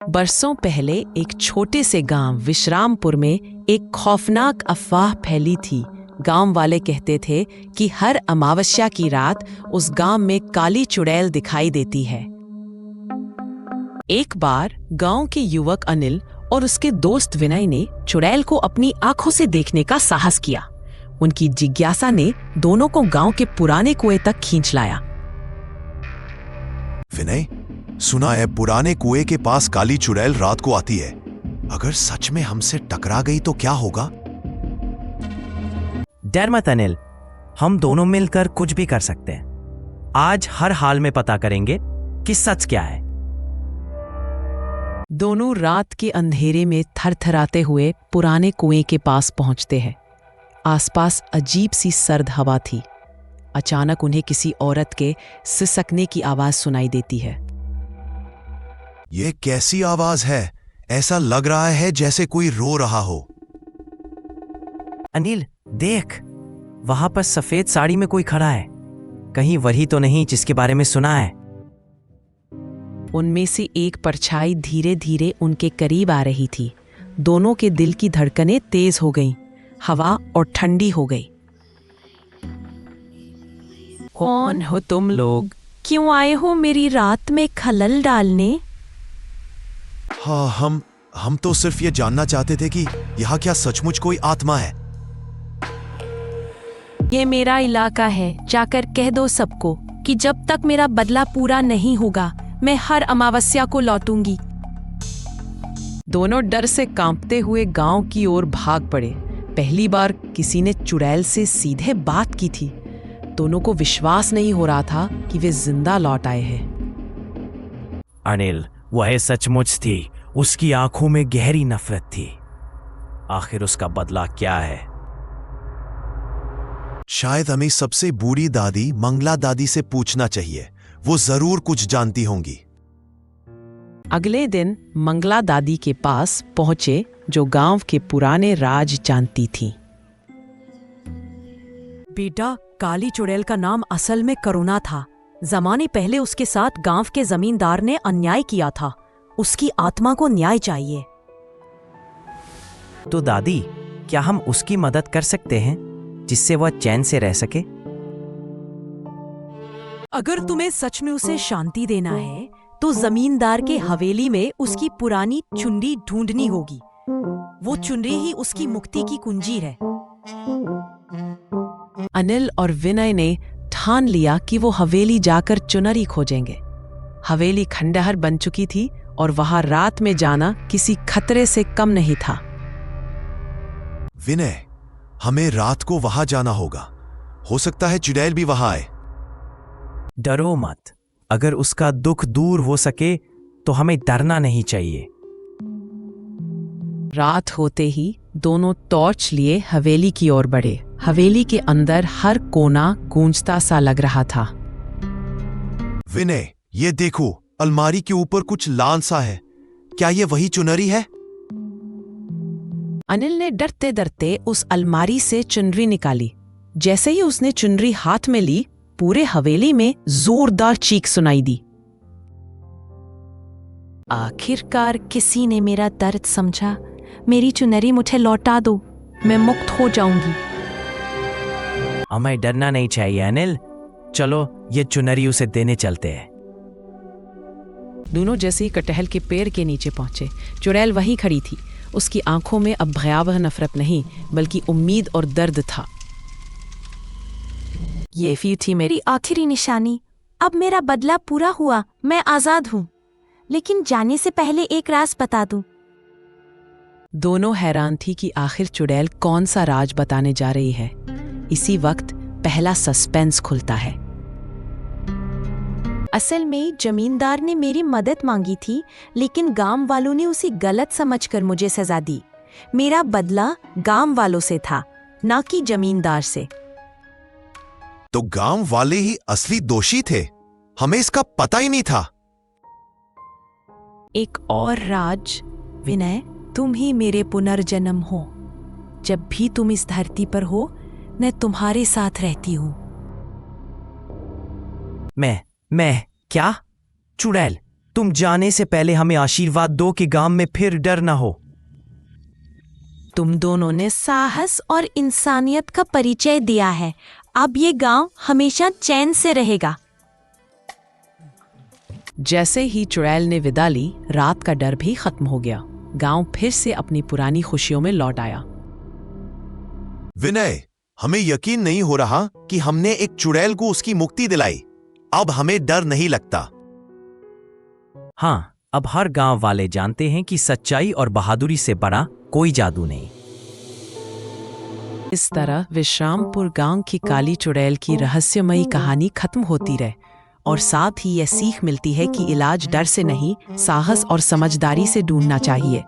बरसों पहले एक छोटे से गांव विश्रामपुर में एक खौफनाक अफवाह फैली थी। गांव वाले कहते थे कि हर अमावस्या की रात उस गांव में काली चुड़ैल दिखाई देती है। एक बार गांव के युवक अनिल और उसके दोस्त विनय ने चुड़ैल को अपनी आंखों से देखने का साहस किया। उनकी जिज्ञासा ने दोनों को गांव के पुराने कुएं तक खींच लाया। विनय, सुना है पुराने कुएं के पास काली चुड़ैल रात को आती है। अगर सच में हमसे टकरा गई तो क्या होगा? डर मत अनिल, हम दोनों मिलकर कुछ भी कर सकते हैं। आज हर हाल में पता करेंगे कि सच क्या है। दोनों रात के अंधेरे में थरथराते हुए पुराने कुएं के पास पहुंचते हैं। आसपास अजीब सी सर्द हवा थी। अचानक उन्हें किसी औरत के सिसकने की आवाज सुनाई देती है। ये कैसी आवाज है? ऐसा लग रहा है जैसे कोई रो रहा हो। अनिल देख, वहां पर सफेद साड़ी में कोई खड़ा है। कहीं वही तो नहीं जिसके बारे में सुना है? उनमें से एक परछाई धीरे धीरे उनके करीब आ रही थी। दोनों के दिल की धड़कनें तेज हो गईं। हवा और ठंडी हो गई। कौन हो तुम लोग? क्यों आए हो मेरी रात में खलल डालने? हाँ, हम तो सिर्फ ये जानना चाहते थे कि यहाँ क्या सचमुच कोई आत्मा है? ये मेरा इलाका है। जाकर कह दो सबको कि जब तक मेरा बदला पूरा नहीं होगा मैं हर अमावस्या को लौटूंगी। दोनों डर से कांपते हुए गांव की ओर भाग पड़े। पहली बार किसी ने चुड़ैल से सीधे बात की थी। दोनों को विश्वास नहीं हो रहा था कि वे जिंदा लौट आए हैं। अनिल, वह सचमुच थी। उसकी आंखों में गहरी नफरत थी। आखिर उसका बदला क्या है? शायद हमें सबसे बूढ़ी दादी मंगला दादी से पूछना चाहिए। वो जरूर कुछ जानती होंगी। अगले दिन मंगला दादी के पास पहुंचे, जो गांव के पुराने राज जानती थी। बेटा, काली चुड़ैल का नाम असल में करुणा था। जमाने पहले उसके साथ गांव के जमींदार ने अन्याय किया था। उसकी आत्मा को न्याय चाहिए। तो दादी, क्या हम उसकी मदद कर सकते हैं जिससे वह चैन से रह सके? अगर तुम्हें सच में उसे शांति देना है तो जमींदार के हवेली में उसकी पुरानी चुनरी ढूंढनी होगी। वो चुनरी ही उसकी मुक्ति की कुंजी है। अनिल और विनय ने ठान लिया कि वो हवेली जाकर चुनरी खोजेंगे। हवेली खंडहर बन चुकी थी और वहां रात में जाना किसी खतरे से कम नहीं था। विनय, हमें रात को वहां जाना होगा। हो सकता है चुड़ैल भी वहां आए। डरो मत। अगर उसका दुख दूर हो सके तो हमें डरना नहीं चाहिए। रात होते ही दोनों टॉर्च लिए हवेली की ओर बढ़े। हवेली के अंदर हर कोना गूंजता सा लग रहा था। विनय, ये देखो, अलमारी के ऊपर कुछ लाल सा है। क्या ये वही चुनरी है? अनिल ने डरते डरते उस अलमारी से चुनरी निकाली। जैसे ही उसने चुनरी हाथ में ली, पूरे हवेली में जोरदार चीख सुनाई दी। आखिरकार किसी ने मेरा दर्द समझा। मेरी चुनरी मुझे लौटा दो, मैं मुक्त हो जाऊंगी। हमें डरना नहीं चाहिए अनिल। चलो ये चुनरी उसे देने चलते हैं। दोनों जैसे ही कटहल के पेड़ के नीचे पहुंचे, चुड़ैल वहीं खड़ी थी। उसकी आंखों में अब भयावह नफरत नहीं बल्कि उम्मीद और दर्द था। ये भी थी मेरी आखिरी निशानी। अब मेरा बदला पूरा हुआ, मैं आजाद हूँ। लेकिन जाने से पहले एक राज बता दूं। दोनों हैरान थी कि आखिर चुड़ैल कौन सा राज बताने जा रही है। इसी वक्त पहला सस्पेंस खुलता है। असल में जमींदार ने मेरी मदद मांगी थी, लेकिन गांव वालों ने उसे गलत समझकर मुझे सजा दी। मेरा बदला गांव वालों से था, ना कि जमींदार से। तो गांव वाले ही असली दोषी थे। हमें इसका पता ही नहीं था। एक और राज, विनय, तुम ही मेरे पुनर्जन्म हो। जब भी तुम इस धरती पर हो, मैं तुम्हारे साथ रहती हूँ। मैं क्या? चुड़ैल, तुम जाने से पहले हमें आशीर्वाद दो कि गांव में फिर डर ना हो। तुम दोनों ने साहस और इंसानियत का परिचय दिया है। अब ये गांव हमेशा चैन से रहेगा। जैसे ही चुड़ैल ने विदा ली, रात का डर भी खत्म हो गया। गांव फिर से अपनी पुरानी खुशियों में लौट आया। विनय, हमें यकीन नहीं हो रहा कि हमने एक चुड़ैल को उसकी मुक्ति दिलाई। अब हमें डर नहीं लगता। हाँ, अब हर गांव वाले जानते हैं कि सच्चाई और बहादुरी से बड़ा कोई जादू नहीं। इस तरह विश्रामपुर गांव की काली चुड़ैल की रहस्यमयी कहानी खत्म होती रहे, और साथ ही यह सीख मिलती है कि इलाज डर से नहीं, साहस और समझदारी से ढूंढना चाहिए।